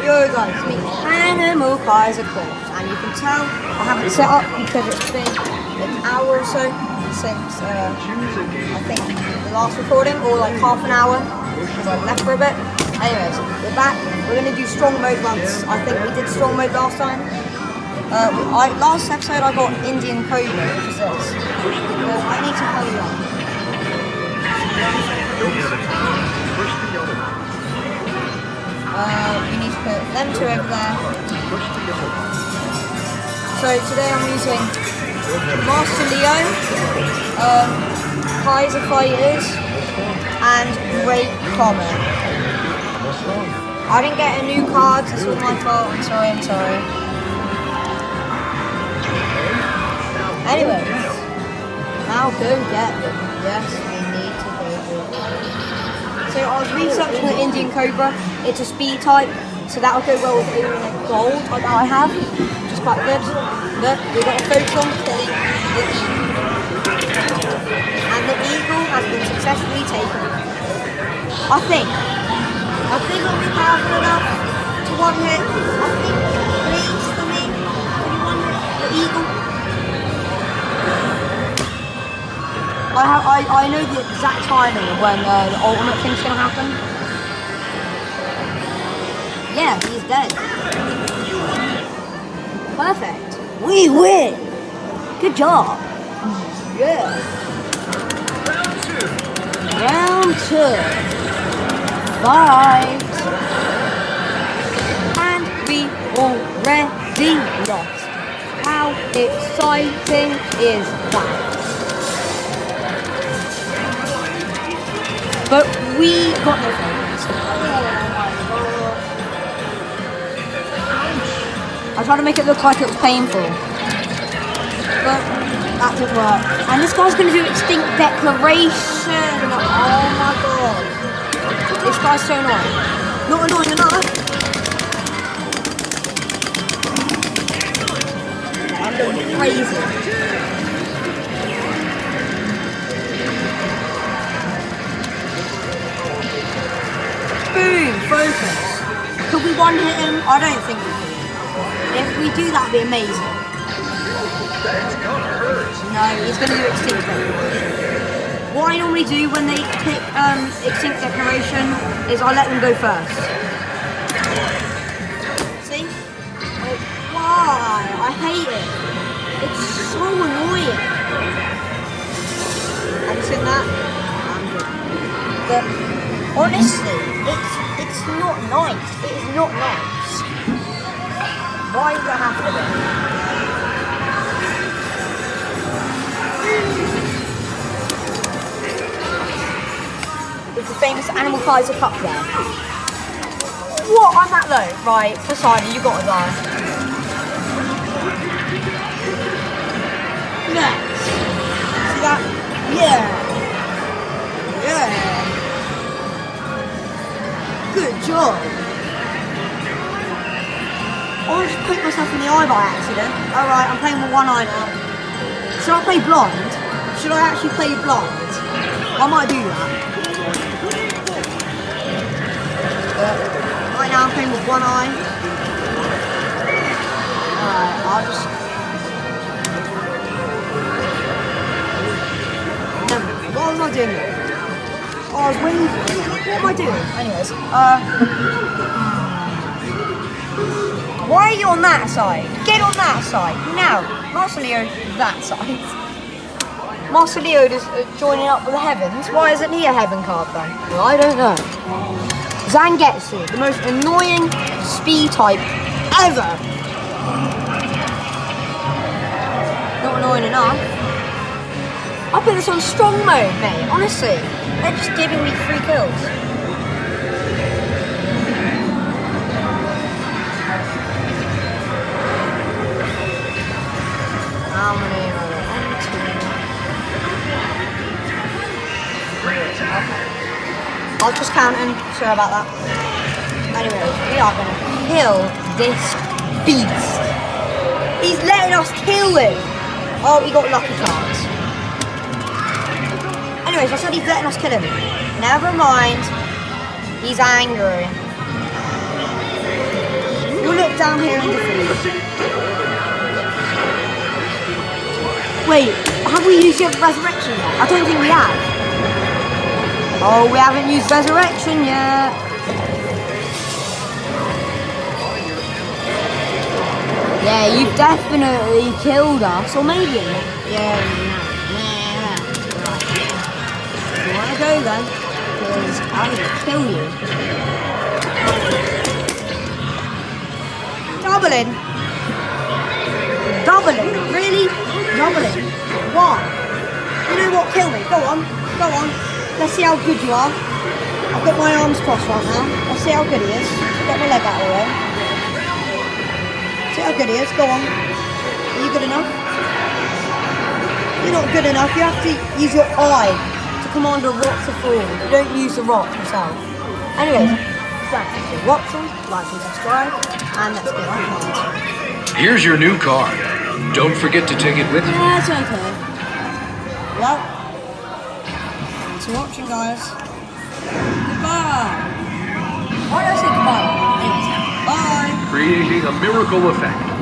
Yo guys, it's me, Animal Kaiser Corpse, and you can tell I haven't set up because it's been an hour or so since I think the last recording, or like half an hour because I left for a bit. Anyways, we're back. We're going to do strong mode once. I think we did strong mode last time. Last episode I got Indian Cobra, which is this. I need to hurry up. You need to put them two over there. So today I'm using Master Leo, Kaiser Fighters, and Great Comet. I didn't get a new card, this was my fault, I'm sorry. Anyway, now go get them. Yes, we need to go get them. So I was researching the Indian Cobra. It's a speed type, so that'll go well with gold like that I have, which is quite good. Look, we got a photon killing the eagle. And the eagle has been successfully taken. I think I'll be powerful enough to one hit. I think, please, for me, can you one hit the eagle? I know the exact timing of when the ultimate thing's gonna happen. Yeah, he's dead. Perfect. We win. Good job. Yeah. Round two. Fight. And we already lost. How exciting is that? But we got no favorites. I tried to make it look like it was painful, but that didn't work. And this guy's going to do Extinct Declaration. Oh my god. This guy's so annoying. Not annoying enough. I'm going crazy. Boom! Focus. Could we one hit him? I don't think we could. If we do, that'd be amazing. No, he's going to do Extinct Declaration. What I normally do when they pick Extinct Declaration is I let them go first. See? Like, why? I hate it. It's so annoying. Have you seen that? But honestly, it's not nice. It is not nice. Why does that have to be? It's the famous Animal Kaiser Cup there. What? I'm that low? Right, Poseidon, you gotta die. Next. See that? Yeah. Good job. Oh, I just poked myself in the eye by accident. Alright, I'm playing with one eye now. Should I play blind? Should I actually play blind? I might do that. But right now I'm playing with one eye. Alright, I'll just... What was I doing there? Oh, I was waiting for it. What am I doing? Anyways, why are you on that side? Get on that side. Now, Master Leo, that side. Master Leo is joining up with the heavens. Why isn't he a heaven card then? Well, I don't know. Zangetsu, the most annoying speed type ever. Not annoying enough. I put this on strong mode, mate. Honestly, they're just giving me 3 kills. How many are there? 1, 2. I'll just count him. Sorry about that. Anyway, we are going to kill this beast. He's letting us kill him. Oh, we got lucky cards. Anyways, I said he's letting us kill him. Never mind. He's angry. down here and defeat. Wait, have we used Resurrection yet? I don't think we have. Oh, we haven't used Resurrection yet. Yeah, you've definitely killed us, or maybe not. Yeah. You want to go then? Because I'm going to kill you. Doubling? Really? Doubling? Why? You know what? Kill me. Go on. Let's see how good you are. I've got my arms crossed right now. Let's see how good he is. Get my leg out of the way. See how good he is. Go on. Are you good enough? You're not good enough. You have to use your eye to command a rock to fall. You don't use the rock yourself. Anyways, thanks for watching. Like and subscribe. And let's get on. Here's your new car. Don't forget to take it with you. Yeah, it's okay. Well, thanks for watching, guys. Goodbye. Why did I say goodbye? Anyways, bye. Creating a miracle effect.